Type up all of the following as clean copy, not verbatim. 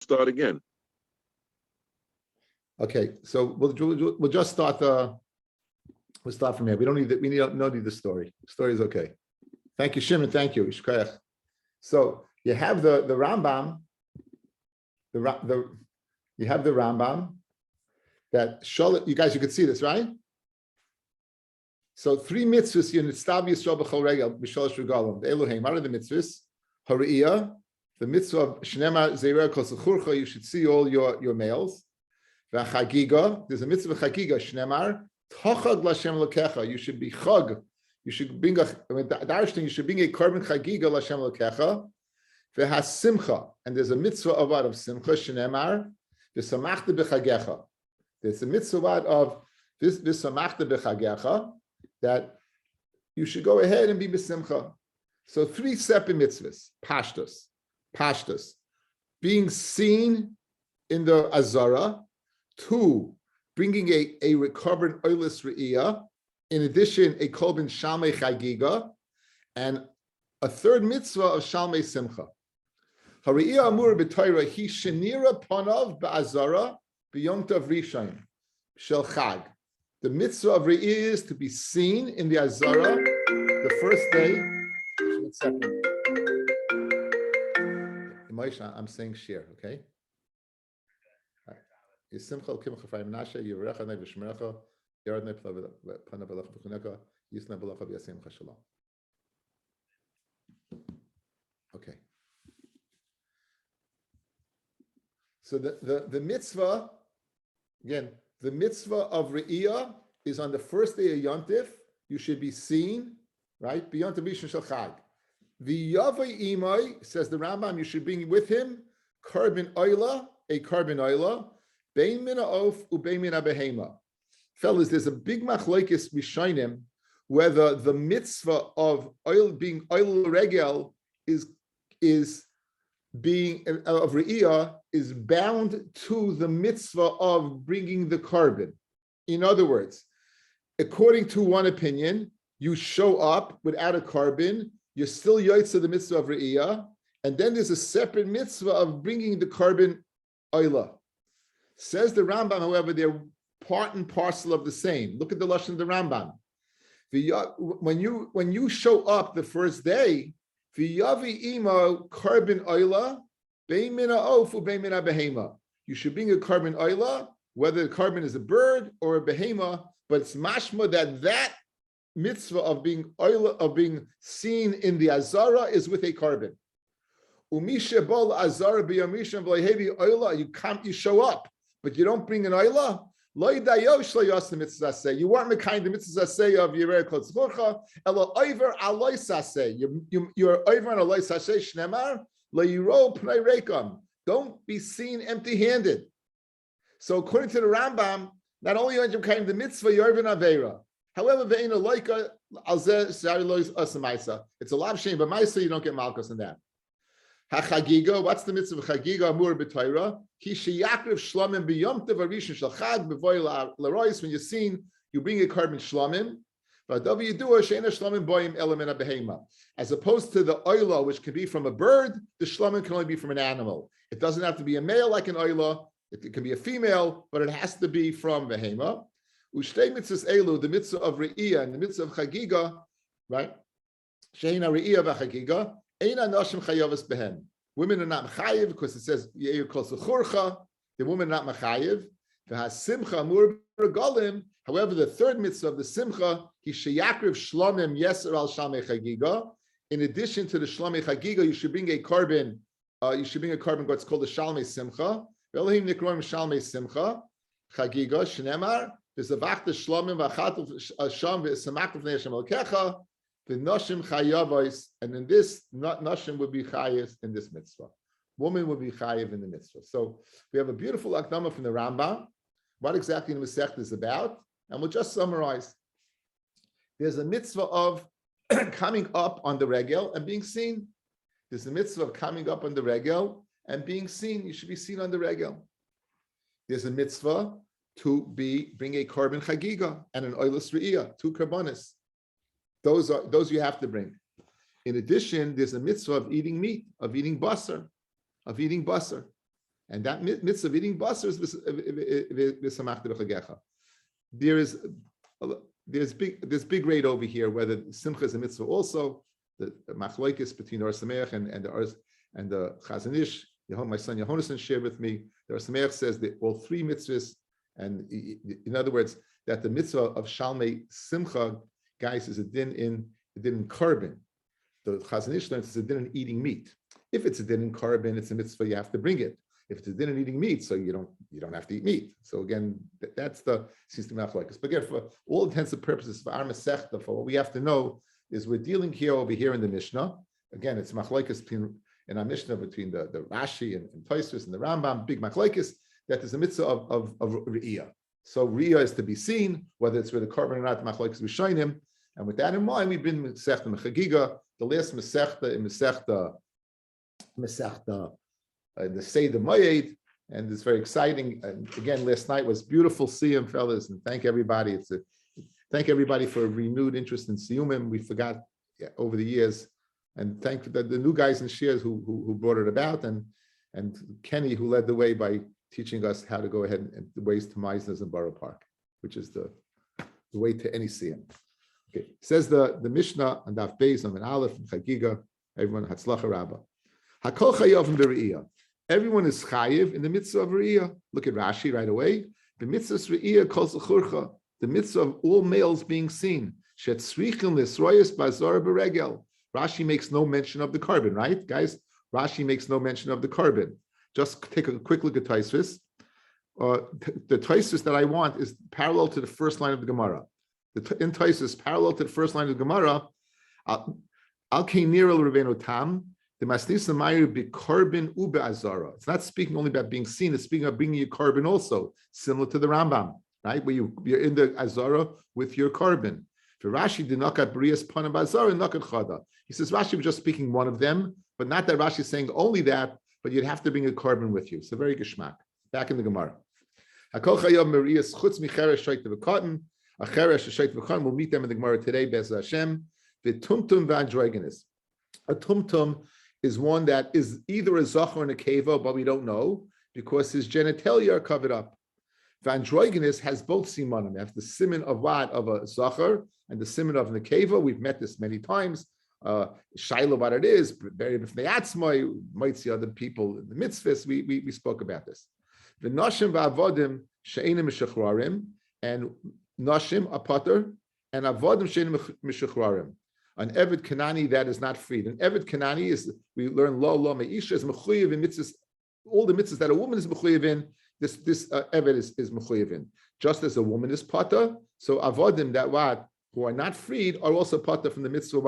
start again. Okay, so we'll just start we'll start from here. We don't need the story. The story is okay. Thank you, Shimon. Thank you. So you have the Rambam, you have the Rambam that you guys, you could see this, right? So 3 mitzvahs you nitzav Yisrael b'chol regel b'shalosh regalim. The Elohim. What are the mitzvahs? Hariyah, the mitzvah of Shnema Zeirah Kol Sechurcha. You should see all your males. Chagigah, there's a mitzvah of Chagigah, Shnemar, Tochag Lashem Lokecha, you should be Chag, you should bring you should bring a korban Chagigah Lashem Lokecha, Simcha, and there's a mitzvah of Simcha, Shnemar, V'samachta b'chagecha. There's a mitzvah of V'samachta b'chagecha, that you should go ahead and be b'simcha. So 3 separate mitzvahs, pashtus, being seen in the Azara, 2, bringing a recovered oilus re'iyah, in addition, a kolben shalmei chagiga, and a 3rd mitzvah of shalmei simcha. Hariyah amur b'Torah hi shenira panav ba'azara b'yom tov rishon shel chag. The mitzvah of re'iyah is to be seen in the azara the first day. I'm saying share, okay? Okay. So the mitzvah, again, the mitzvah of Re'iyah is on the first day of Yontif. You should be seen, right? Beyond the Rishon Shel Chag. The Yavai Imai, says the Rambam, you should bring with him korban oila, a korban oila, bein mina of ubein mina behema. Fellas, there's a big machlokes rishonim whether the mitzvah of oil being oil regel is being of re'iyah is bound to the mitzvah of bringing the korban. In other words, according to one opinion, you show up without a korban, you're still yotze the mitzvah of re'iyah, and then there's a separate mitzvah of bringing the korban oila. Says the Ramban, however, they're part and parcel of the same. Look at the lashon of the Ramban. When you show up the first day, v'yavi ima korban oila bein mina of ubein mina behema. You should bring a korban oila, whether the korban is a bird or a behema, but it's mashma that mitzvah of being oila, of being seen in the azara is with a korban. Umisha bol azara b'yamisham v'lehevi oila. You show up, but you don't bring an oila. Lo yidayosh lo yas mitzvah say. You weren't the kind of mitzvah say of Yirei Kol Tzchorcha. Elo oiver aloi saseh. You're over on aloi saseh shnemar lo yiro pnei reikam. Don't be seen empty-handed. So according to the Rambam, not only are you kind of the mitzvah, you're over an avera. However, ve'in aloika alzeh shari lo asamaisa. It's a lot of shame, but ma'isa you don't get malchus in that. HaChagigah, what's the mitzvah of Chagigah amur b'Torah? Ki sheyakriv shlomim b'yom tov harishon shel chag b'voy l'rois. When you're seen, you bring a korban shlomim. V'adav yidua she'ena shlomim boim element of behema. As opposed to the oila, which can be from a bird, the shlomim can only be from an animal. It doesn't have to be a male like an oila. It can be a female, but it has to be from behema. Ushtei mitzvahs elu, the mitzvah of re'iyah and the mitzvah of Chagigah, right? She'ena re'iyah v'Chagigah. Women are not mechayiv because it says Yeir Kol Sechurcha. The women are not mechayiv. Simcha amur regalim. However, the 3rd mitzvah of the simcha, he sheyakriv shlomim yeser al shalmei chagiga. In addition to the shalmei chagiga, you should bring a korban. What's called the shalmei simcha. Ve'elohim nikroim shalmei simcha chagiga shnemar. There's a vachta shlomim v'achat sham v'esamaktiv v'nei Hashem elkecha. The nashim chayavos, and in this, nashim would be chayis in this mitzvah. Woman would be chayiv in the mitzvah. So we have a beautiful akdama from the Rambam, what exactly the Masechta is about, and we'll just summarize. There's a mitzvah of coming up on the regel and being seen. There's a mitzvah of coming up on the regel and being seen. You should be seen on the regel. There's a mitzvah to bring a korban chagigah and an oilus re'iyah, 2 korbanos. Those you have to bring. In addition, there's a mitzvah of eating meat, of eating basar. And that mitzvah of eating basar is v'samachta b'chagecha. There's big grade over here whether simcha is a mitzvah also. The machlokes between the Or Sameach and the Chazon Ish. My son Yehonasan shared with me. The Or Sameach says that all three mitzvahs, and in other words, that the mitzvah of Shalmei Simcha, guys, is a din in carbon. The Chazon Ish learns it's a din in eating meat. If it's a din in carbon, it's a mitzvah, you have to bring it. If it's a din in eating meat, so you don't have to eat meat. So again, that's the seems to be machlokes. But again, for all intents and purposes, for our Masechta, for what we have to know is we're dealing here over here in the Mishnah. Again, it's machlokes in our Mishnah between the Rashi and Tosfos and the Ramban, big machlokes, that there's a mitzvah of Re'iyah. So Re'iyah is to be seen, whether it's with a carbon or not, machlokes Rishonim. And with that in mind, we've been Masechta Chagigah, the last Masechta in Masechta in the Seder Moed, and it's very exciting. And again, last night was beautiful siyum, fellas, and thank everybody. Thank everybody for a renewed interest in siyumim. We forgot over the years, and thank the new guys in Shears who brought it about, and Kenny who led the way by teaching us how to go ahead and the ways to Meisner's and Borough Park, which is the way to any siyum. Okay, says the Mishnah on Daf Beis on Aleph and Chagigah. Everyone Hatzlacha Rabbah. Hakol chayavim b're'iyah. Everyone is chayiv in the mitzvah of re'iyah. Look at Rashi right away. The mitzvah re'iyah calls l'churcha. The mitzvah of all males being seen. Shetzrichin l'sroyes bazar b'regel. Rashi makes no mention of the carbon, right, guys? Rashi makes no mention of the carbon. Just take a quick look at Tosfos. The Tosfos that I want is parallel to the first line of the Gemara. In Tosfos, parallel to the first line of the Gemara, al keinirel Rabbeinu Tam. The Masnisa Mayu be carbon ube azara. It's not speaking only about being seen, it's speaking about bringing your carbon also, similar to the Rambam, right? Where you're in the azara with your carbon. For Rashi did not get Barias Panam Azara and Nakat Chada. He says Rashi was just speaking one of them, but not that Rashi is saying only that, but you'd have to bring a carbon with you. So very geschmack. Back in the Gemara. Hakol Chayav Marias Chutz Micheresh Shait V'Cotton. Acheresh Shait V'Cotton. We'll meet them in the Gemara today. Bez Hashem. V'Tumtum V'Androgenis. A tumtum is one that is either a zachar and a keva, but we don't know because his genitalia are covered up. Androgynous has both simanim. You have the siman of what? Of a zachar and the siman of the keva. We've met this many times. Shaila, what it is, very b'fnei might see other people in the mitzvahs. We spoke about this. The nashim va'avodim she'enim mishachrarim, and nashim a potter, and avodim she'enim mishachrarim. An Eved Kanani that is not freed. An Eved Kanani is, we learn lo me'isha is mechuyev in mitzvahs, all the mitzvahs that a woman is mechuyev in, this Eved is mechuyev in. Just as a woman is pata, so avodim that what who are not freed are also pata from the mitzvah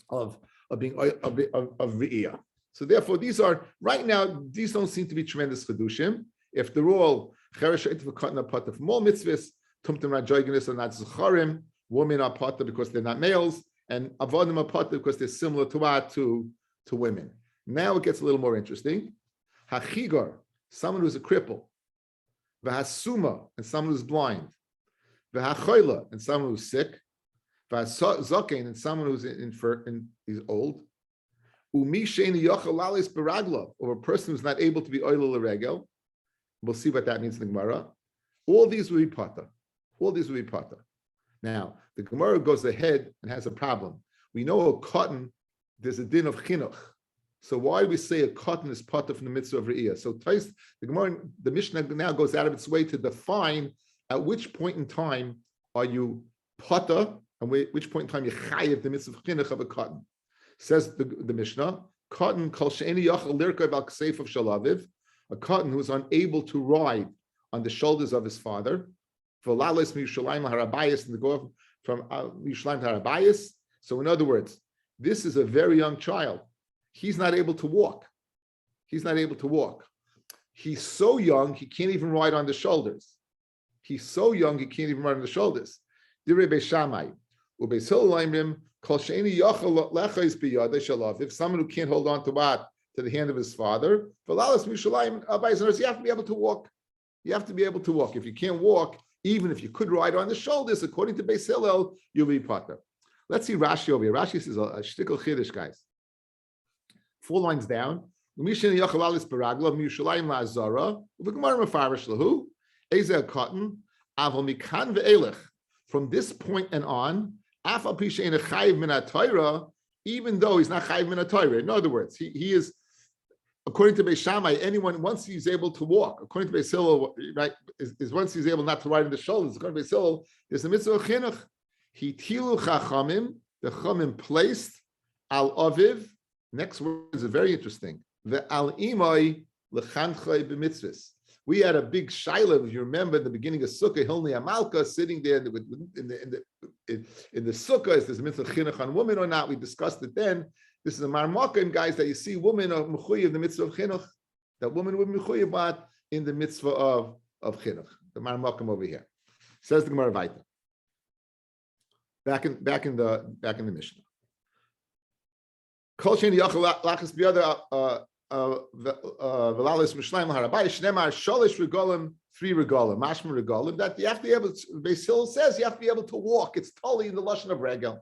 of re'iyah. So therefore, these are right now. These don't seem to be tremendous chedushim. If they're all cheresh v'katan pata from all mitzvahs, tumtum rajoygenis are not zacharim. Women are pata because they're not males, and avodim are pata because they're similar to what to women. Now it gets a little more interesting. Hachigar, someone who's a cripple. V'hasuma, and someone who's blind. V'hachoila, and someone who's sick. V'hazokein, and someone who's he's old. Umi sheini yochel lalis beragla, or a person who's not able to be oila l'regel. We'll see what that means in the Gemara. All these will be pata. All these will be pata. Now, the Gemara goes ahead and has a problem. We know a cotton, there's a din of chinuch. So why do we say a cotton is pata from the mitzvah of re'iyah? So the Gemara, the Mishnah now goes out of its way to define at which point in time are you pata, and which point in time you chayiv the mitzvah of chinuch of a cotton. Says the Mishnah, cotton kol she'eni yachal lirkav al kseif of shalaviv, a cotton who is unable to ride on the shoulders of his father. V'lalis Mishalayim harabayis, and the go from Mishalayim harabayis. So in other words, this is a very young child. He's not able to walk. He's not able to walk. He's so young he can't even ride on the shoulders. He's so young he can't even ride on the shoulders. If someone who can't hold on to what? To the hand of his father, you have to be able to walk. You have to be able to walk. If you can't walk, even if you could ride on the shoulders, according to Beis Hillel, you'll be pater. Let's see Rashi over here. Rashi says a shtickle chiddush, guys. 4 lines down. Umishin Yachalalis Paragla, Mushalayim Lazara, Uvigmar Mafarish Lahu, Ezel Cotton, Aval Mikan Ve'elech. From this point and on, Afal Pishain Chayiv Min Torah, even though he's not Chayiv Min Torah. In other words, he is, according to Beis Shammai, anyone once he's able to walk, according to Beis Hillel, right, is once he's able not to ride on the shoulders. According to Beis Hillel, there's the mitzvah of chinuch. He tilu chachamim, the chamim placed al aviv. Next words are very interesting. The al imay lechanchai b'mitzvahs. We had a big shaila, if you remember, in the beginning of Sukkah, Hilni Amalka sitting there in the Sukkah. Is there a mitzvah chinuch on women or not? We discussed it then. This is a marmakim, guys, that you see women are mechuyev the mitzvah of chinuch. That woman would be mechuyev in the mitzvah of chinuch. The marmakim over here says the Gemara Vaita. Back in the Mishnah. Kol shein yachal lachas b'yada v'lalis mishleim l'Rabbi shnemar sholish regalim, 3 regalim, mashma regalim. That you have to be able to, Beis Hillel says you have to be able to walk. It's totally in the lashon of regel.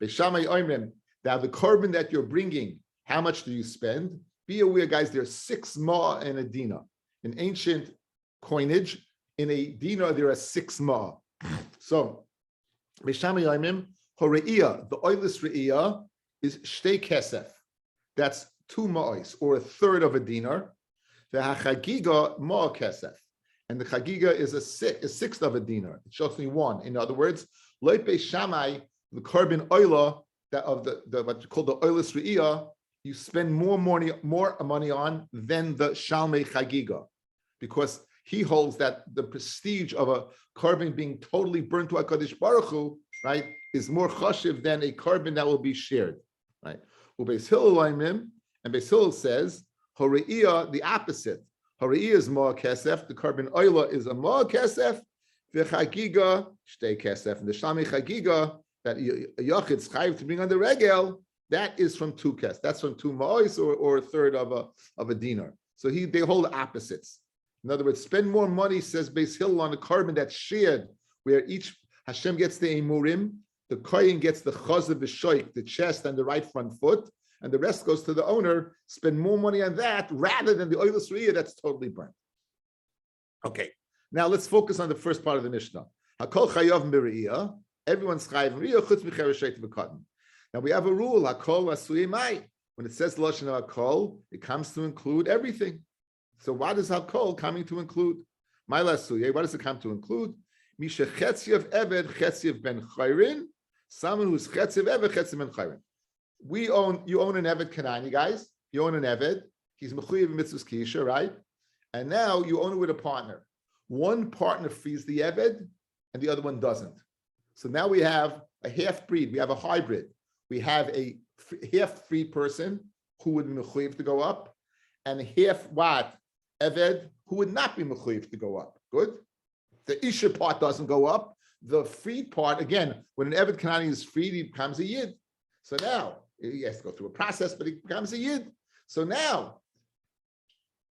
Beis Shammai oimrim. Now the korban that you're bringing, how much do you spend? Be aware, guys, there's 6 ma and a dinar. In ancient coinage, in a dinar, there are 6 ma. So, Beis Shammai oimrim, hore'iyah, the oilus re'iyah, is shtei kesef. That's 2 ma'is, or 1/3 of a dinar. The Chagigah ma kesef. And the Chagigah is a 1/6 of a dinar. It's only 1. In other words, like Beis Shammai, the korban oilah, that of the what you call the oilus re'iyah, you spend more money on than the Shalmei Chagigah, because he holds that the prestige of a korban being totally burnt to HaKadosh Baruch Hu, right, is more chashiv than a korban that will be shared, right? Beis Hillel and Beis Hillel says hore'iyah, the opposite. Hore'iyah is more kesef. The korban oilah is a more kesef. The Chagigah shtei kesef. And the Shalmei Chagigah that a yachid's chayiv to bring on the regel, that is from 2 kes. That's from 2 ma'is or 1/3 of a dinar. So they hold opposites. In other words, spend more money, says Beis Hillel, on a korban that's shared, where each Hashem gets the emurim, the kohen gets the chazav v'shoik, the chest and the right front foot, and the rest goes to the owner. Spend more money on that rather than the oilus re'iyah that's totally burnt. Okay, now let's focus on the first part of the Mishnah. Hakol chayav mir'iyah. Everyone's chayiv mir'iyah chutz micheres sheit v'katan. Now we have a rule, hakol asuyei mai. When it says lashon hakol, it comes to include everything. So what is hakol coming to include? My lasuyei, what does it come to include? Misha chetziev eved chetziev ben chayrin. Someone who's chetziev eved chetziev ben chayrin. You own an eved kanani, guys. You own an eved. He's mechuyev mitzvahs kisha, right? And now you own it with a partner. One partner frees the eved, and the other one doesn't. So now we have a half breed. We have a hybrid. We have a half free person who would be mechuyev to go up, and a half eved who would not be mechuyev to go up. Good. The isha part doesn't go up. The freed part, again, when an eved kanani is freed, he becomes a yid. So now he has to go through a process, but he becomes a yid. So now,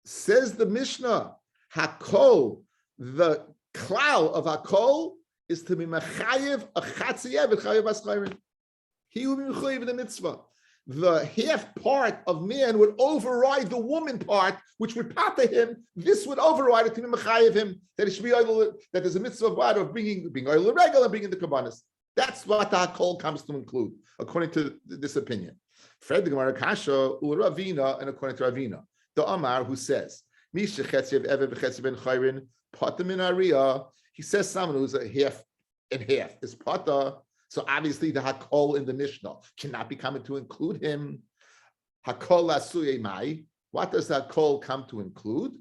says the Mishnah, hakol, the klal of hakol is to be mechayev a chatzi eved chayev aschayrin. He will be mechayev in the mitzvah. The half part of man would override the woman part, which would pata him. This would override it to be mechayev him, that it should be oil, that there's a mitzvah of what, of being oil regal and bringing the kabbanis. That's what the hakol comes to include, according to this opinion. Fred the Gemara Kasha Ravina, and according to Ravina, the Amar who says, Misha Chetzev Eved B'Chetzev Ben Chayrin Pata Min Ariyah. He says someone who's a half and half is Pata. So obviously the hakol in the Mishnah cannot be coming to include him. Hakol lasuye mai. What does hakol come to include?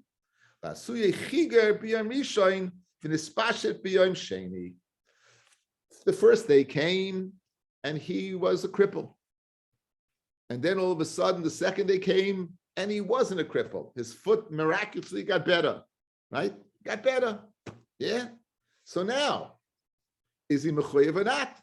Lasuye chiger b'yom rishon v'nispashet b'yom sheni. The first day came and he was a cripple. And then all of a sudden the second day came and he wasn't a cripple. His foot miraculously got better, right? Got better. Yeah. So now, is he mechuyev or not?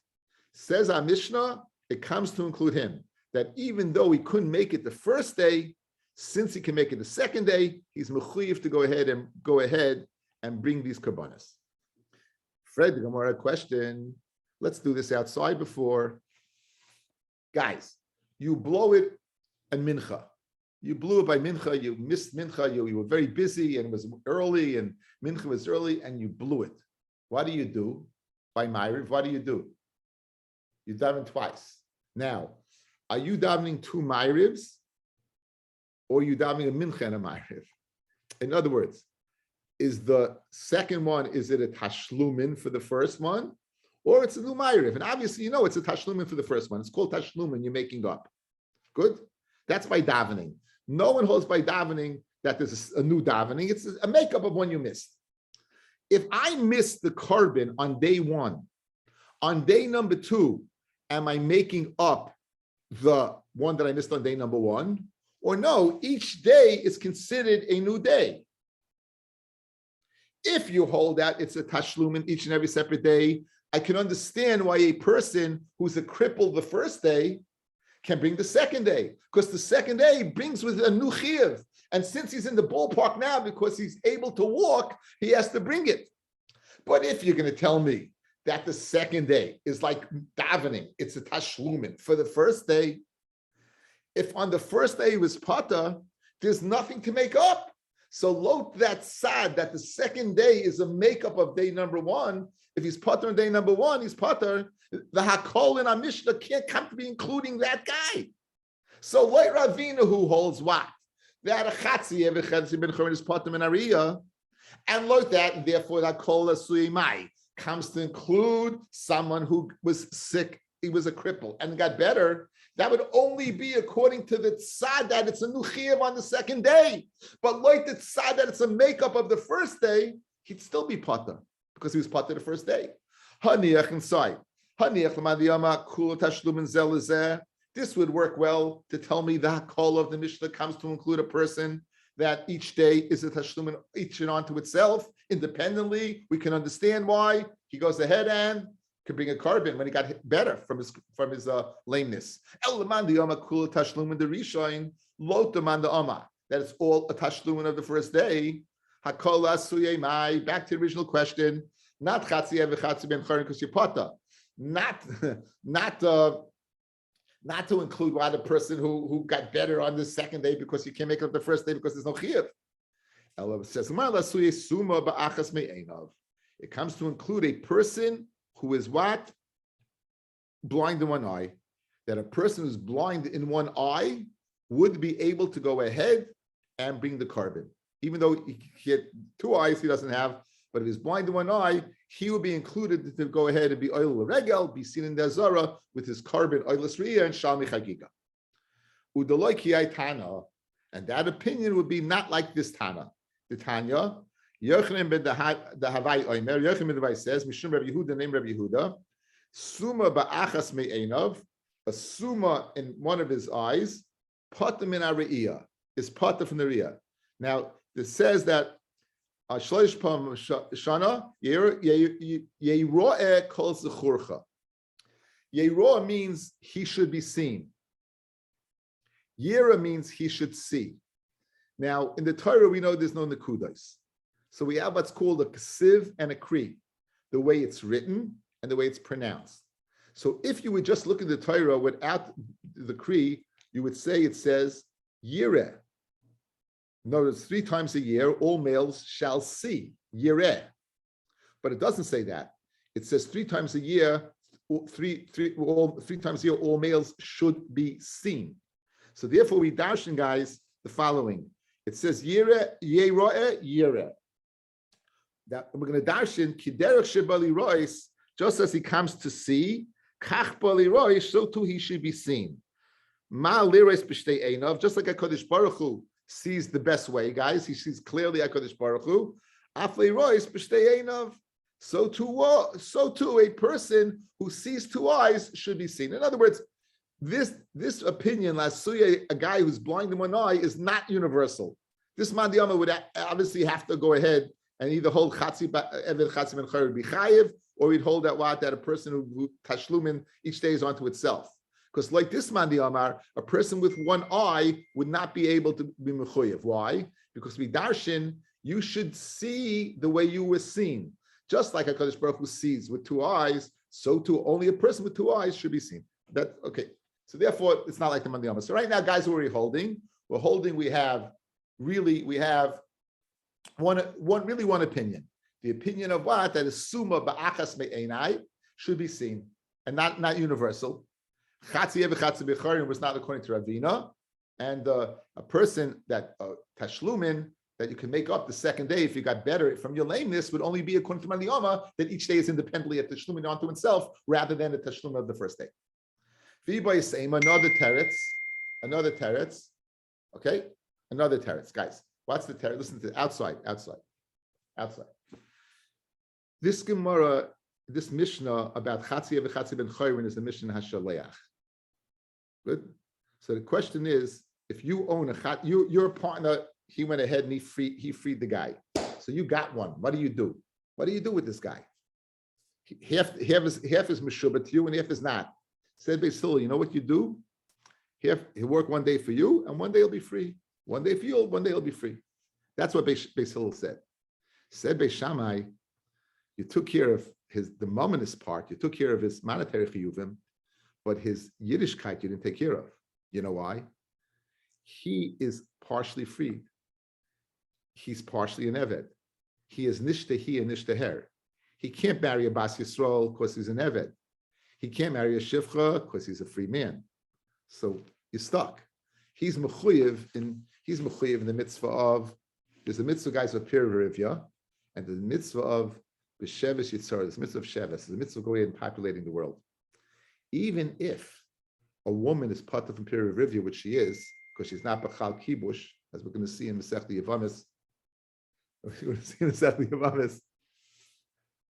Says our Mishnah, it comes to include him. That even though he couldn't make it the first day, since he can make it the second day, he's mechuyev to go ahead and bring these karbanas. Fred, the Gemara question. Let's do this outside before. Guys, you blow it in mincha. You blew it by mincha, you missed mincha, you were very busy and it was early and mincha was early and you blew it. What do? By Ma'ariv, what do? You daven twice. Now, are you davening two Ma'arivs or are you davening a mincha and a Ma'ariv? In other words, is the second one, is it a tashlumin for the first one? Or it's a new Ma'ariv? And obviously, it's a tashlumin for the first one. It's called tashlumin, you're making up. Good? That's by davening. No one holds by davening that there's a new davening. It's a makeup of one you missed. If I missed the carbon on day one, on day number two, am I making up the one that I missed on day number one? Or no, each day is considered a new day. If you hold that it's a tashlum in each and every separate day, I can understand why a person who's a cripple the first day can bring the second day, because the second day brings with a new chiyuv. And since he's in the ballpark now because he's able to walk, he has to bring it. But if you're going to tell me that the second day is like davening, it's a tashlumin for the first day, if on the first day he was pata, there's nothing to make up. So lot that sad that the second day is a makeup of day number one. If he's pater on day number one, he's pater. The hakol in our Mishnah can't come to be including that guy. So like Ravina, who holds what? That a chatzi every chatzi ben chorin is pater in Ariya, and like that, and therefore that kol asuyimai comes to include someone who was sick, he was a cripple and got better. That would only be according to the tzad that it's a new chiyuv on the second day. But like the tzad that it's a makeup of the first day, he'd still be pater because he was pater the first day. Haniach inside. Haniach l'madiyama kula tashlumin zelazeh. This would work well to tell me that call of the Mishnah comes to include a person that each day is a tashlumin each and onto itself independently. We can understand why he goes ahead and could bring a carbon when he got better from his lameness. That it's all a tashlumin of the first day. Back to the original question. Not chatzi evechatzi ben chorin because you're pata. Not to include one person who got better on the second day because you can't make up the first day because there's no chiyuv. It comes to include a person who is what? Blind in one eye. That a person who's blind in one eye would be able to go ahead and bring the carbon. Even though he had two eyes, he doesn't have, but if he's blind in one eye, he will be included to go ahead and be oil regel, be seen in the Azara with his carbon, oilus riyah, and shalmi chagigah. Udaloi kiyai tana, and that opinion would be not like this tana. The Tanya, Yochanan ben the Havai Omer, Yochanan ben the Havai says, Mishum Rabbi Yehuda, name Rabbi Yehuda, Suma ba'achas me'enov, a suma in one of his eyes, pata min ha're'iyah, is pata from the riyah. Now, it says that Shloish Pam Shana Yeroeh Kol Zechurcha. Yeroeh means he should be seen. Yera means he should see. Now, in the Torah, we know there's no nekudas. So we have what's called a ksiv and a kri, the way it's written and the way it's pronounced. So if you would just look at the Torah without the kri, you would say it says yireh. Notice 3 times a year, all males shall see, yireh. But it doesn't say that. It says 3 times a year, three times a year, all males should be seen. So therefore, we darshan, guys, the following. It says yireh, yeroeh, yireh. That we're going to darshan, kiderech shebali rois, just as he comes to see, kach bali rois, so too he should be seen. Ma lirois b'shtei einav, just like HaKadosh Baruch Hu sees the best way, guys. He sees clearly HaKadosh Baruch Hu. Afli rois b'shtei einav. So too a person who sees 2 eyes should be seen. In other words, this opinion, lasuya, a guy who's blind in one eye, is not universal. This mandiyama would obviously have to go ahead and either hold chatzi eved chatzi ben chayr be chayiv, or he'd hold that a person who tashlumin each day is onto itself. Because like this mandiyamar, a person with one eye would not be able to be mechuyev. Why? Because we darshan, you should see the way you were seen. Just like HaKadosh Baruch Hu sees with 2 eyes, so too only a person with 2 eyes should be seen. That okay. So therefore, it's not like the mandiyama. So right now, guys, what are we holding? we're holding we have one opinion. The opinion of what? That is summa ba'achas me'enai should be seen and not universal. Chatzi v'chatzi b'chorin was not according to Ravina, and a person that tashlumin that you can make up the second day if you got better from your lameness would only be according to Maliyama that each day is independently a tashlumin onto itself rather than the tashlumin of the first day. V'ibay seima another teretz, okay, another teretz, guys. What's the teretz? Listen to it. Outside. This Gemara, this Mishnah about Chatzi v'Chatzi ben Chayrin is the Mishnah Hashaleach. Good. So the question is, if you own your partner, he went ahead and he freed the guy. So you got one. What do you do? What do you do with this guy? Half is meshubah to you and half is not. Said Beis Hillel, you know what you do? He'll work one day for you and one day he'll be free. One day for you, one day he'll be free. That's what Beis Hillel said. Said Beis Shammai, you took care of the mominous part, you took care of his monetary chiyuvim, but his Yiddishkeit you didn't take care of. You know why? He is partially freed. He's partially an Eved. He is Nishtahi and Nishtaher. He can't marry a Bas Yisrael because he's an Eved. He can't marry a Shivcha because he's a free man. So you're stuck. He's mechuyev in the mitzvah of, there's a mitzvah, guys, of Pirivya, and the mitzvah of B'Sheves Yitzhar, there's a mitzvah of Sheves, the mitzvah of going and populating the world. Even if a woman is part from Pirivya, which she is, because she's not B'chal Kibush, as we're going to see in Masechta Yavamis,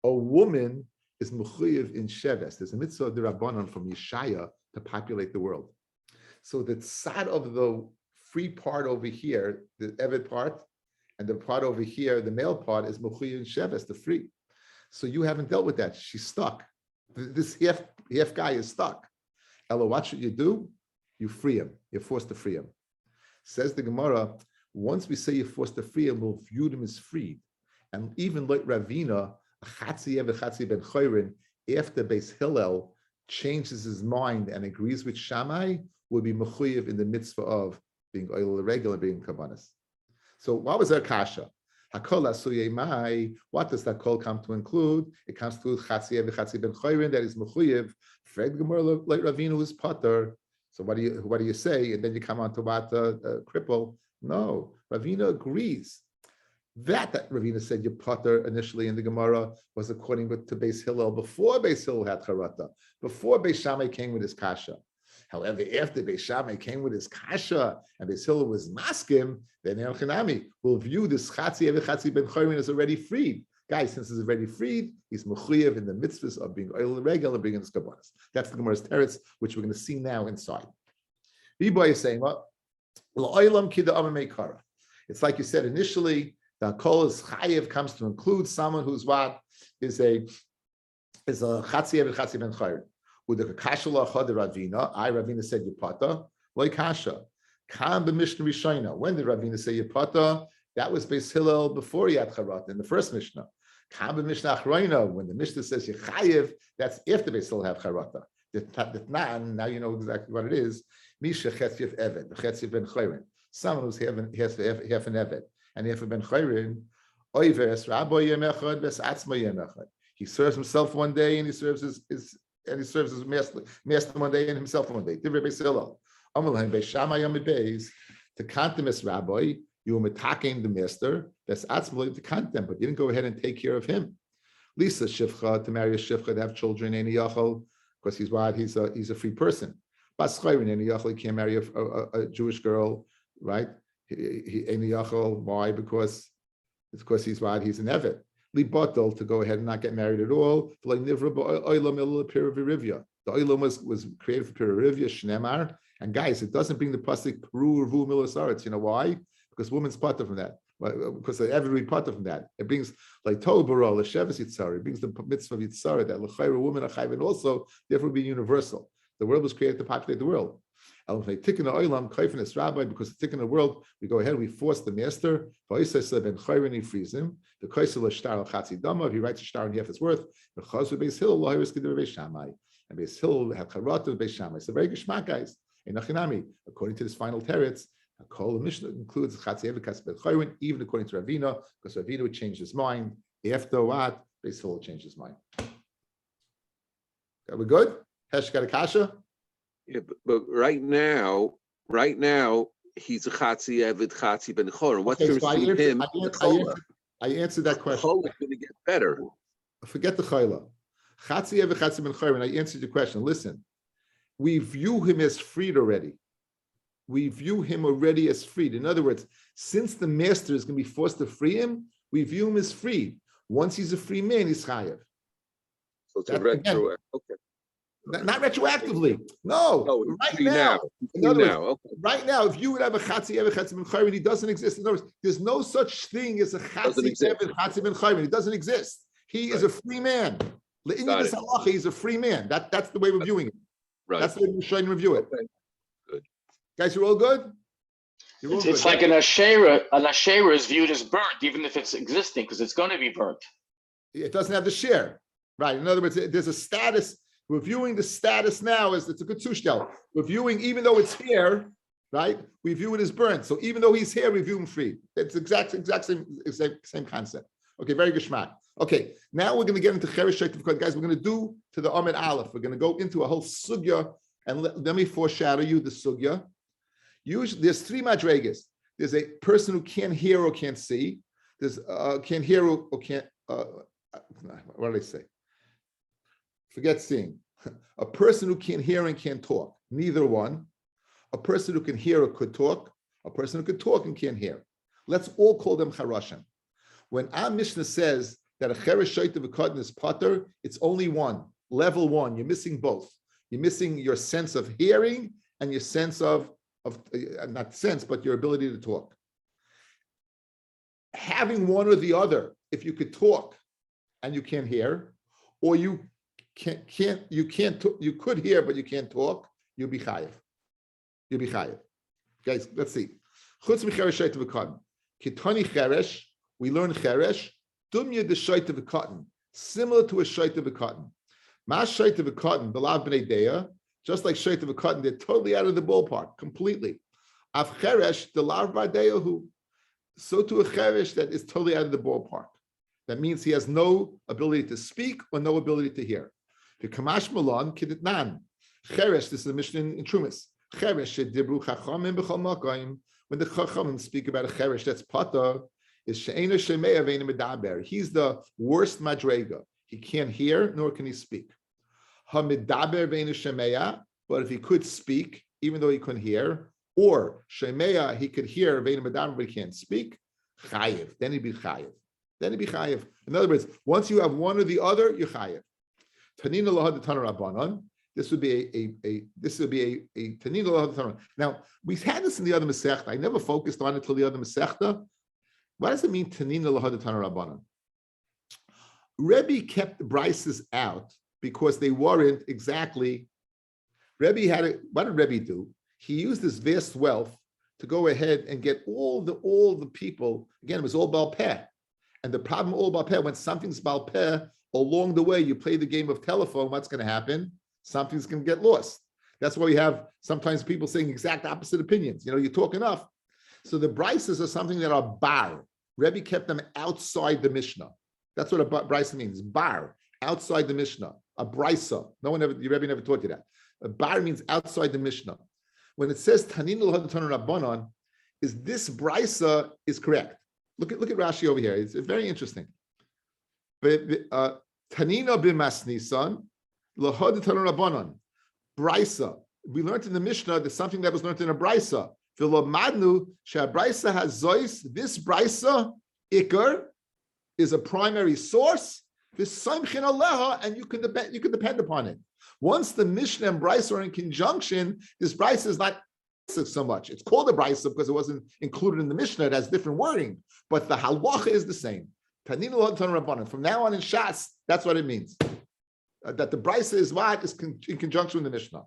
a woman is mechuyev in Sheves. There's a mitzvah of the Rabbanon from Yeshaya to populate the world. So the tzad of the free part over here, the Eved part, and the part over here, the male part, is mechuyev in Sheves, the free. So you haven't dealt with that. She's stuck. This half guy is stuck. Ella, what should you do? You free him. You're forced to free him. Says the Gemara, once we say you're forced to free him, we'll view him as freed. And even like Ravina, Chatzi ben Chayrin, after Beis Hillel changes his mind and agrees with Shammai, will be mechuyev in the mitzvah of being oil regular, being kavanas. So what was our kasha? Hakol asuyei mai. What does that call come to include? It comes to Chatzi ben Chayrin that is mechuyev. Fred Gemara like Ravina who is potter. So what do you say? And then you come on to what cripple. No, Ravina agrees. That Ravina said your potter initially in the Gemara was according to Beis Hillel before Beis Hillel had charata, before Beis Shammai came with his kasha. However, after Beis Shammai came with his kasha and Beis Hillel was maskim, then El Chanami will view this Chatzi ben Chayrin as already freed. Guys, since he's already freed, he's mechuyev in the mitzvahs of being oil regular and bringing his kabbalas. That's the Gemara's teretz, which we're going to see now inside. Rabbi is saying, well, it's like you said initially, the kol is chayev comes to include someone who's what is a chatzi ben chayrin. With the kasha lachad Ravina, Ravina said yipata like kasha. Kam b'mishnah rishayna. When did Ravina say yipata? That was Beis Hillel before he had charat in the first Mishnah. Kam b'mishnah achrayna. When the Mishnah says yechayev, that's after Beis Hillel had charata. Now you know exactly what it is. Misha chetzif eved, chetzif ben chayrin. Someone who's half an eved and half a ben chayrin. Oives rabbi yemechad ves atzma yemechad. He serves himself one day and he serves his master one day and himself one day. Divrei Beis Hillel. Amalheim Beis Shammai Yamid Beis to kantemis rabbi. You were attacking the master. That's atzma to kantem, but you didn't go ahead and take care of him. Lisa shivcha to marry a shivcha to have children any yachol because he's what he's a free person. Bas chayrin any yachol he can't marry a Jewish girl, right? He any yachol. Why? Because he's what he's an evet. Libatel to go ahead and not get married at all. The oilam was created for Pirivya, Shnemar. And guys, it doesn't bring the pasuk Peru Revu Milasaretz. You know why? Because women's potter from that. Because every potter from that. It brings like Tov Barol, the Sheves Yitzhar. It brings the mitzvah of Yitzhar that l'chayra women are chayv, and also therefore be universal. The world was created to populate the world. And if they tick in the oilam, kaifinus rabbi, because the tick in the world, we go ahead, we force the master. Ben chayrin, he frees him. The kaisel shtar al chatzi dama. If he writes a shtar and half his worth, the chaz Beis Hillel lohiris kedivei Beis Shammai, and Beis Hillel have charat of Beis Shammai. It's a very geshmak, guys. In Achinami, according to this final teretz, The Mishnah includes Chatzi Eved Chatzi Ben Chayrin, even according to Ravina, because Ravina would change his mind. After what? They still change his mind. Are we good? Hesh got a kasha? Yeah, but right now, he's a Chatzi Eved Chatzi Ben Chayrin. What's Okay, difference between him and the Chola? I answered that question. The Chola is going to get better. Forget the Chayla. Chatzi Eved Chatzi Ben Chayrin, I answered your question. Listen, we view him as freed already. We view him already as freed. In other words, since the master is going to be forced to free him, we view him as freed. Once he's a free man, he's chayav. So it's a retro. Okay. Not retroactively. No, right now. In other words, right now, if you would have a Chatzi Eved Chatzi Ben Chayrin, he doesn't exist. In other words, there's no such thing as a Chatzi Eved Chatzi Ben Chayrin. It doesn't exist. He is a free man. He's a free man. That's the way we're viewing it. Right. That's the way we're trying to review it. Okay. Good. Guys, you're all good? It's like an Asherah. An Asherah is viewed as burnt, even if it's existing, because it's going to be burnt. It doesn't have the share. Right. In other words, there's a status. We're viewing the status now as it's a good sushtel. We're viewing, even though it's here, right? We view it as burnt. So even though he's here, we view him free. It's exact same concept. Okay, very good shmat. Okay, now we're going to get into Cheresh Shaitav. Guys, we're going to do to the Amid Aleph. We're going to go into a whole sugya, and let me foreshadow you the sugya. Usually, there's three madregas. There's a person who can't hear or can't see. There's can't hear or can't. What did I say? Forget seeing. A person who can't hear and can't talk. Neither one. A person who can hear or could talk. A person who could talk and can't hear. Let's all call them charashim. When our Mishnah says that a cheresh shaitav v'katan is pater, it's only one, level one. You're missing both. You're missing your sense of hearing and your sense of not sense, but your ability to talk. Having one or the other, if you could talk and you can't hear, or you could hear but you can't talk, you'll be chayiv. You'll be chayiv. Guys, let's see. Chutz micheresh shaitav v'katan. Kitani cheresh. We learn cheresh, dumya de shaitav v'katan, similar to a shaitav v'katan. Mas shaitav v'katan, the lav b'nei deya, just like shaitav v'katan, they're totally out of the ballpark, completely. Af cheresh, the lav b'deyahu, so to a cheresh that is totally out of the ballpark. That means he has no ability to speak or no ability to hear. The kamash malon kiditnan. Cheresh, this is a Mishnah in Trumas. Cheresh shedibru chachamim b'chol makayim. When the chachamim speak about a cheresh that's pata, is she'ena shemeya ve'ena medaber. He's the worst madrega. He can't hear nor can he speak. Ha medaber ve'ena shemeya. But if he could speak, even though he couldn't hear, or shemeya he could hear ve'ena medaber but he can't speak, chayiv. Then he'd be chayiv. In other words, once you have one or the other, you're chayiv. Tanina lahad tanur rabbanon. This would be a tanina lahad tanur. Now we've had this in the other masechta. I never focused on it till the other masechta. What does it mean, Tanina lahad tanur rabbanon? Rabbi kept the brises out because they weren't exactly. What did Rabbi do? He used his vast wealth to go ahead and get all the people. Again, it was all Baal Peh. And the problem all Baal Peh, when something's Baal Peh, along the way you play the game of telephone, what's going to happen? Something's going to get lost. That's why we have sometimes people saying exact opposite opinions. You talk enough. So the brises are something that are bar. Rebbe kept them outside the Mishnah. That's what a brisa means. Bar, outside the Mishnah. A brisa. Rebbe never taught you that. A bar means outside the Mishnah. When it says Tanin l'had tanur rabbanon, is this brisa is correct? Look at Rashi over here. It's very interesting. Tanina b'masnisan l'had tanur rabbanon. Brisa. We learned in the Mishnah there's something that was learned in a brisa. V'lomadnu she'abrisa has zois. This brisa ikar is a primary source. V'samchin aleha, and you can depend upon it. Once the Mishnah and brisa are in conjunction, this brisa is not so much. It's called a brisa because it wasn't included in the Mishnah. It has different wording, but the halacha is the same. Tanina l'had tanur rabbanon. From now on in Shas, that's what it means. That the brisa is what is in conjunction with the Mishnah.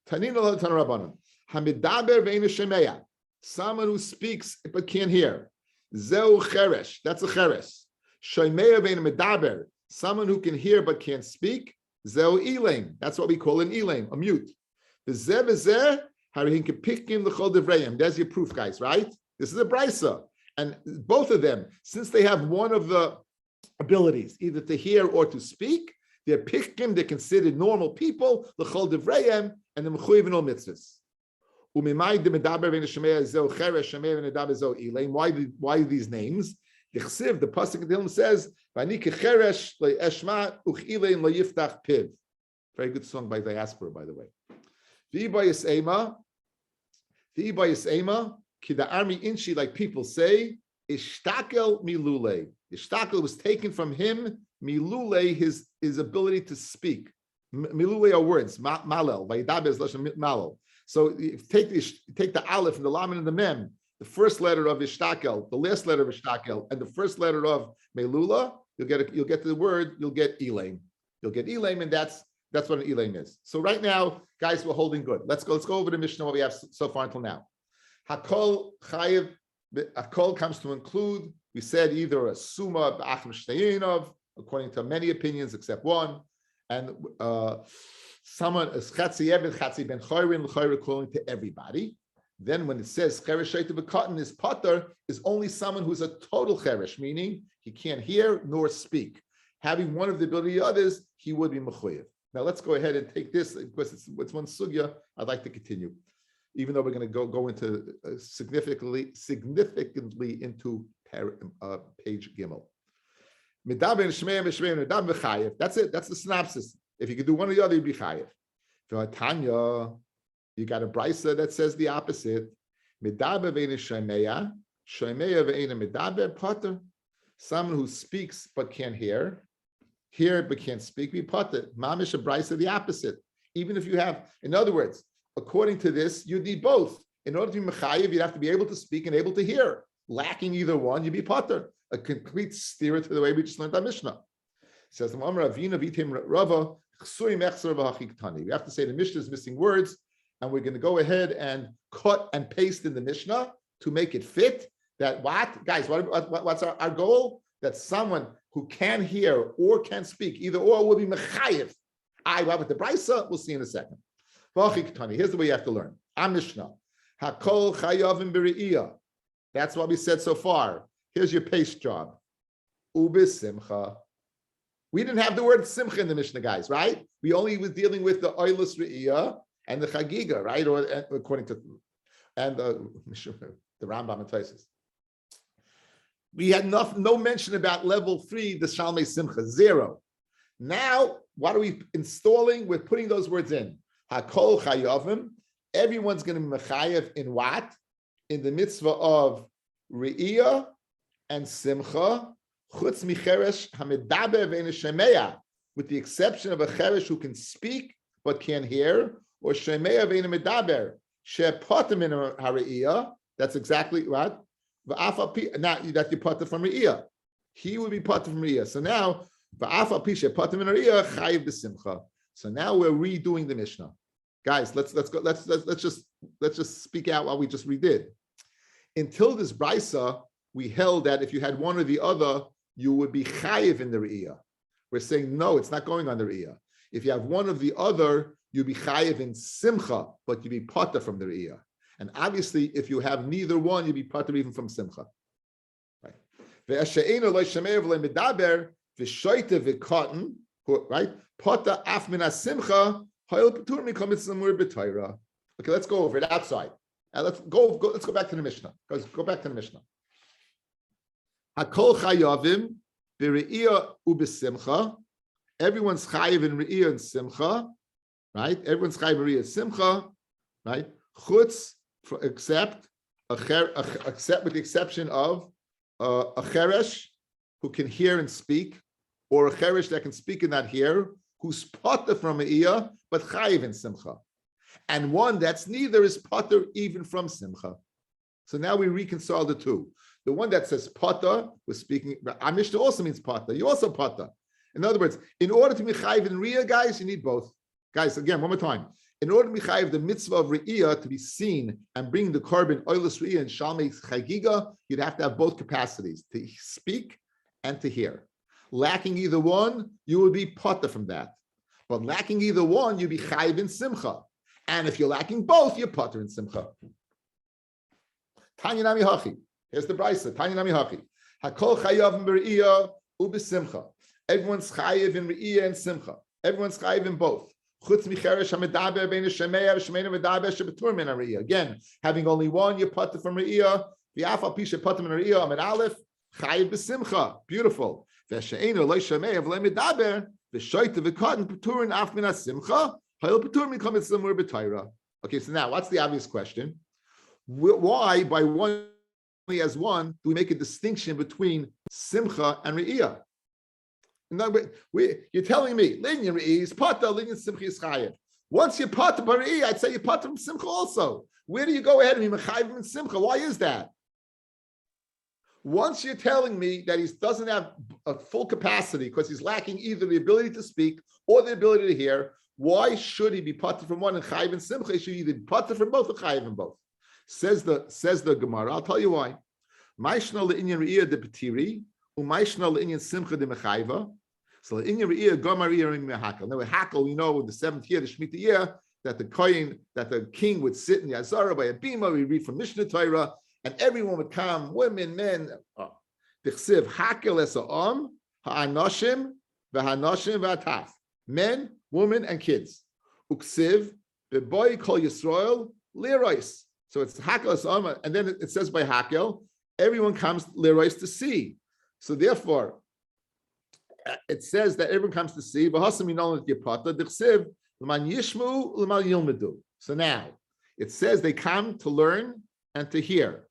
Tanina l'had tanur rabbanon. Hamidaber ve'ena shemeya. Someone who speaks but can't hear. Zeu cheresh. That's a cheresh. Shemeya ve'ena medaber. Someone who can hear but can't speak. Zeu ilaim. That's what we call an ilaim, a mute. The zeh v'zeh There's your proof, guys, right? This is a brisa. And both of them, since they have one of the abilities, either to hear or to speak, they're pikkim, they're considered normal people, l'chol divrayim, and the mechuyev in all mitzvahs. Why these names? The pasuk in Tehillim says, very good song by Diaspora, by the way. The army inchi, like people say, ishtakel milule. Ishtakel was taken from him, milule, his ability to speak. Milule are words, malel, malel. So you take the aleph and the lam and the mem, the first letter of ishtakel, the last letter of ishtakel, and the first letter of melula, you'll get the word, you'll get elaim. You'll get elaim, and that's what an elaim is. So right now, guys, we're holding good. Let's go over the Mishnah, what we have so far until now. Hakol chayiv, hakol comes to include, we said either a suma b'achim shteyinov, according to many opinions except one, and someone is chatzi eved, chatzi ben chayrin, l'chayr calling to everybody. Then when it says cheresh shayta b'katan is pater, is only someone who's a total cheresh, meaning he can't hear nor speak. Having one of the ability of others, he would be mechuyev. Now let's go ahead and take this, because it's one sugya I'd like to continue, even though we're going to go into significantly into page Gimel. That's it. That's the synopsis. If you could do one or the other, you'd be chayiv. Tanya, you got a brisa that says the opposite. Someone who speaks but can't hear but can't speak, be pater. Mamish a brisa the opposite. Even if you have, in other words, according to this, you need both. In order to be mechayiv, you'd have to be able to speak and able to hear. Lacking either one, you'd be pater. A complete steer to the way we just learned our Mishnah. It says, we have to say the Mishnah is missing words, and we're going to go ahead and cut and paste in the Mishnah to make it fit. That what? Guys, what's our goal? That someone who can hear or can speak, either or, will be mechayiv. With the brisa, we'll see in a second. Here's the way you have to learn. Our Mishnah. Hakol chayavim b're'iyah. That's what we said so far. Here's your paste job. Ubis simcha. We didn't have the word simcha in the Mishnah, guys, right? We only was dealing with the oilus re'iyah and the Chagigah, right? Or according to the Ramban and Tosfos. We had no mention about level 3, the Shalmei Simcha, 0. Now, what are we installing? We're putting those words in. Hakol chayavim. Everyone's going to be mechayev in what? In the mitzvah of re'iyah and simcha, chutz micheresh hamidaber ve'en shemeya, with the exception of a cheresh who can speak but can't hear, or shemeya ve'en midaber she'patim in hare'iyah. That's exactly what. Not that you pater from re'iyah. He would be pater from re'iyah. So now, v'afal pi she'patim in re'iyah chayiv b'simcha. So now we're redoing the Mishnah. Guys, let's go. Let's just speak out what we just redid. Until this brisa, we held that if you had one or the other, you would be chayiv in the re'iyah. We're saying no, it's not going on the re'iyah. If you have one or the other, you'd be chayiv in simcha, but you'd be pater from the re'iyah. And obviously, if you have neither one, you'd be pater even from simcha. Right? Right? Pater af min simcha. Okay, let's go over it outside. Let's go back to the Mishnah. Go back to the Mishnah. Hakol chayavim b're'iyah u'b'simcha. Everyone's chayiv in re'iyah and simcha, right? Everyone's chayiv in re'iyah and simcha, right? Chutz, except with the exception of a cheresh who can hear and speak, or a cheresh that can speak and not hear, who's pater from re'iyah but chayiv in simcha, and one that's neither is pater even from simcha. So now we reconcile the two. The one that says pater was speaking. Our Mishnah also means pater. You also pater. In other words, in order to be chayiv in re'iyah, guys, you need both. Guys, again, one more time. In order to be chayiv the mitzvah of re'iyah to be seen and bring the carbon oilus re'iyah and shalmei chagigah, you'd have to have both capacities, to speak and to hear. Lacking either one, you would be pater from that. But lacking either one, you'd be chayiv in simcha. And if you're lacking both, you're pater in simcha. Tanya nami hachi. Here's the brisa. Tanya nami hachi. Hakol chayav b're'iyah u'b'simcha. Everyone's chayiv in re'iyah and simcha. Everyone's chayiv in both. Chutz micheresh hamedaber bein shemeya v'shemeina medaber shebetur min re'iyah. Again, having only one, you're pater from re'iyah. V'af al pi shepater min re'iyah amid aleph chayiv b'simcha. Beautiful. V'she'enu lo shemeya v'lo medaber v'shoyte v'katan peturin af min simcha. Okay, so now what's the obvious question? Why, by one as one, do we make a distinction between simcha and re'iyah? You're telling me linyan re'iyah is pata, linyan simcha is chayev. Once you're pata by re'iyah, I'd say you're pata from simcha also. Where do you go ahead and be mechayev in simcha? Why is that? Once you're telling me that he doesn't have a full capacity because he's lacking either the ability to speak or the ability to hear, why should he be pater from one and chayiv and simcha? He should either be pater from both or chayiv in both. Says the Gemara. I'll tell you why. Mishnah le'inyan re'iyah de petiri, u'mishnah le'inyan simcha de mechayiva. So le'inyan re'iyah gomar re'iyah in mehakel. Now with hakel, we know in the 7th year, the Shemitah year, that the king would sit in the Azara by a bima. We read from Mishnah Torah, and everyone would come, women, men. Dichsiv hakel esa'am ha'anoshim v'hanoshim v'ataf. Men, women, and kids. Uksiv, beboy kol Yisrael, lirois. So it's hakel, and then it says by hakel, everyone comes lirois to see. So therefore, it says that everyone comes to see. So now, it says they come to learn and to hear.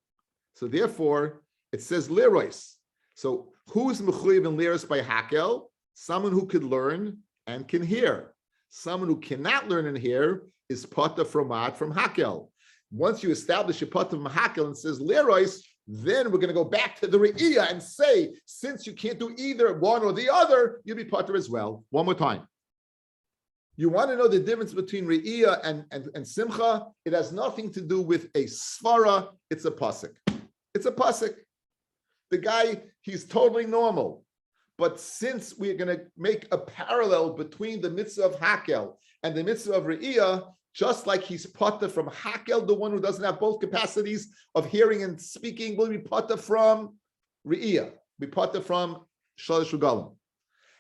So therefore, it says lirois. So who's mechuyev in lirois by hakel? Someone who could learn and can hear. Someone who cannot learn and hear is pata from hakel. Once you establish a pata from hakel and says lerois, then we're going to go back to the re'iyah and say, since you can't do either one or the other, you'll be pata as well. One more time. You want to know the difference between re'iyah and simcha? It has nothing to do with a svara. It's a pasuk. It's a pasuk. The guy, he's totally normal. But since we're going to make a parallel between the mitzvah of hakel and the mitzvah of re'iyah, just like he's pata from hakel, the one who doesn't have both capacities of hearing and speaking, will be pata from re'iyah, be pata from shalosh regalim.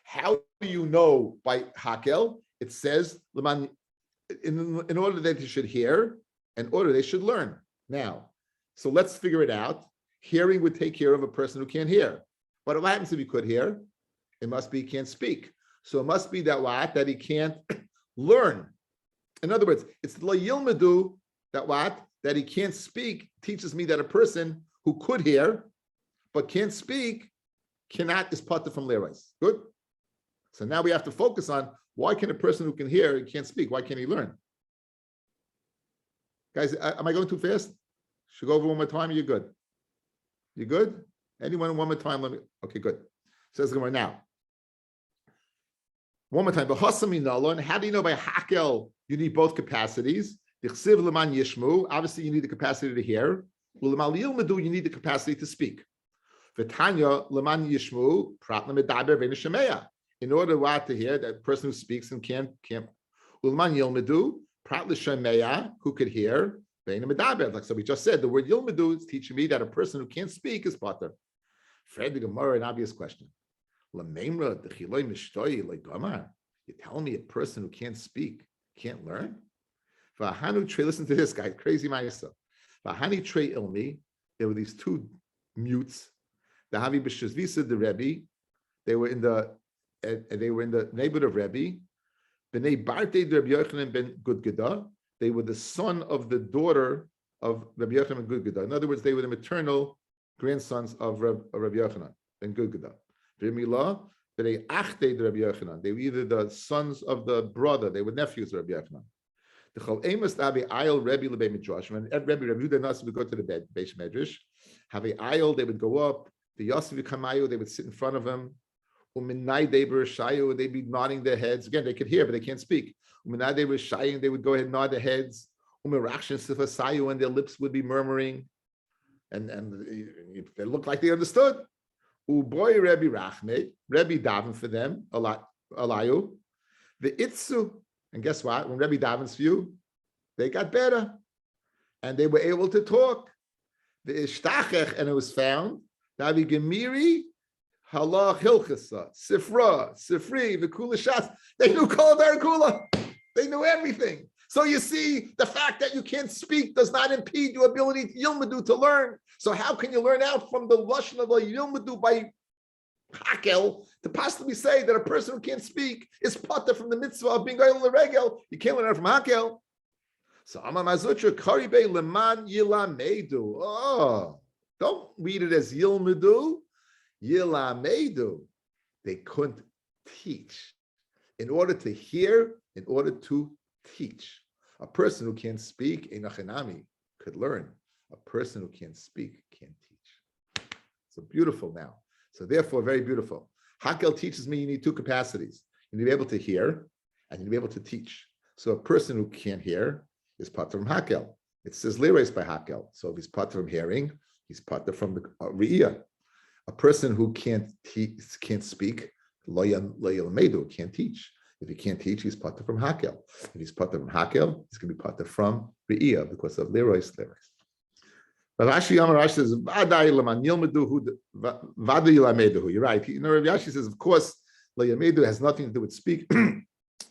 How do you know by hakel? It says, in order that they should hear, in order they should learn. Now, so let's figure it out. Hearing would take care of a person who can't hear. But what happens if he could hear? It must be he can't speak. So it must be that he can't learn. In other words, it's lo yilmedu that he can't speak teaches me that a person who could hear but can't speak is pata from lerais. Good. So now we have to focus on why can a person who can hear and can't speak? Why can't he learn? Guys, am I going too fast? Should go over one more time. Are you good? You good? Anyone one more time? Okay, good. Says Gemara now. One more time. How do you know by hakel you need both capacities? Obviously, you need the capacity to hear. You need the capacity to speak. In order to hear, that person who speaks and can't. Who could hear. Like so we just said, the word yilmedu is teaching me that a person who can't speak is pater. Fred the Gemara, an obvious question. You're telling me a person who can't speak can't learn? Listen to this guy, crazy ma'isa. There were these two mutes. The Havi b'shazvisa the Rabbi. They were in the neighborhood of Rabbi. B'nei Barte Rabbi Yochanan ben Gudgada. They were the son of the daughter of Rabbi Yochanan ben Gudgada. In other words, they were the maternal grandsons of Rabbi Yochanan ben Gudgada. V'milah b'nei Achte Rabbi Yochanan. They were either the sons of the brother. They were nephews of Rabbi Yochanan. The Chol Amos Abi Ayel Rabbi Lebei Midrash. When Rabbi Yehuda Nasi would go to the Beis Medrash, have a Ayel, they would go up. The Yosef Kamayu, they would sit in front of him. Uminai Deber Shayu, they'd be nodding their heads. Again, they could hear, but they can't speak. Uminai Deber Shayu, they would go ahead and nod their heads. Umirakshin Sifasayu, and their lips would be murmuring, and they looked like they understood. Uboy Rabbi Rachme, Rabbi daven for them, Alayu. The Itzu, and guess what? When Rabbi davens for you, they got better, and they were able to talk. The ishtachech, and it was found. Davi Gemiri, halach hilchasa, sifra, sifri, v'kula shas. They knew kol kula. They knew everything. So you see, the fact that you can't speak does not impede your ability to yilmadu, to learn. So how can you learn out from the lashon of a yilmadu by hakel to possibly say that a person who can't speak is pater from the mitzvah of being oil l'regel? You can't learn out from hakel. So Amar Mazutra Karibe Leman Yilamedu. Oh, don't read it as Yilmedu. Yilamedu. They couldn't teach. In order to hear, in order to teach. A person who can't speak, Enochanami, could learn. A person who can't speak can't teach. So beautiful now. So therefore, very beautiful. Hakel teaches me you need two capacities. You need to be able to hear, and you need to be able to teach. So a person who can't hear is pater from hakel. It says lereis by hakel. So if he's pater from hearing, he's pater from the re'iyah. A person who can't speak, lo yelamedu, can't teach. If he can't teach, he's pater from hakel. If he's pater from hakel, he's going to be pater from re'iyah because of lereis. But Rashi says, "Vadai leman yilmedu vadu yilamedu." You're right. You know, Rabbi Yashi says, of course, lo yamedu has nothing to do with speak,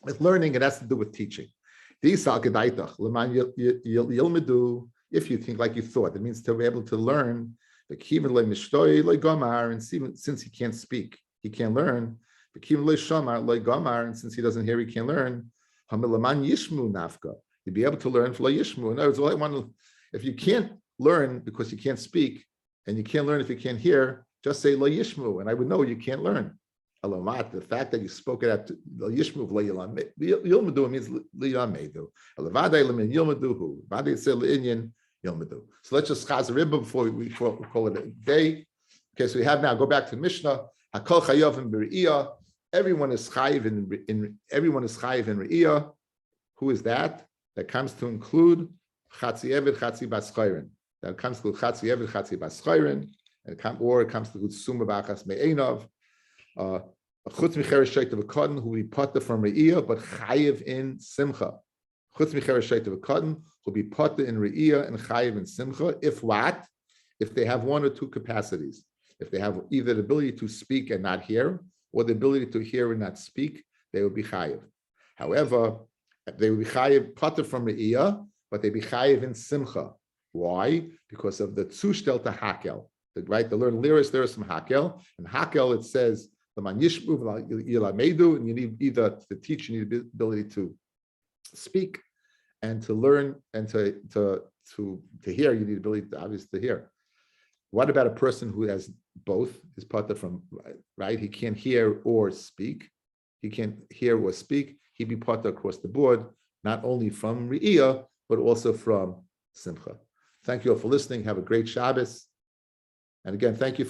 with learning. It has to do with teaching. If you think like you thought, it means to be able to learn. And since he can't speak, he can't learn. And since he doesn't hear, he can't learn. You'd be able to learn for yishmu. In other words, if you can't learn because you can't speak, and you can't learn if you can't hear, just say lo yishmu, and I would know you can't learn. The fact that you spoke it out, yishmu yilmedu means liyamedu. Alavadai lemin yilmeduhu. Vadai say leinyan yilmedu. So let's just chaz a ribba before we call it a day. Okay, so we have now. Go back to Mishnah. Hakol chayovim b're'iyah. Everyone is chayiv in re'iyah. Who is that? That comes to include chatzi eved, chatzi baschayrin. That comes to include chatzi eved, chatzi baschayrin, or it comes to include suma b'achas me'enov. Chutz micheres sheitav v'kodin, who will be pater from re'iyah, but chayiv in simcha. Chutz micheres sheitav v'kodin, who will be pater in re'iyah and chayiv in simcha. If what? If they have one or two capacities. If they have either the ability to speak and not hear, or the ability to hear and not speak, they will be chayiv. However, they will be chayiv pater from re'iyah, but they be chayiv in simcha. Why? Because of the tzushtel to hakel. Right? They learn liris from hakel, and hakel it says the man yishmu yilamedu, and you need either to teach, you need the ability to speak, and to learn, and to hear, you need the ability to obviously to hear. What about a person who has both? Is pater from right? He can't hear or speak. He can't hear or speak. He'd be pater across the board, not only from re'iyah but also from simcha. Thank you all for listening. Have a great Shabbos. And again, thank you for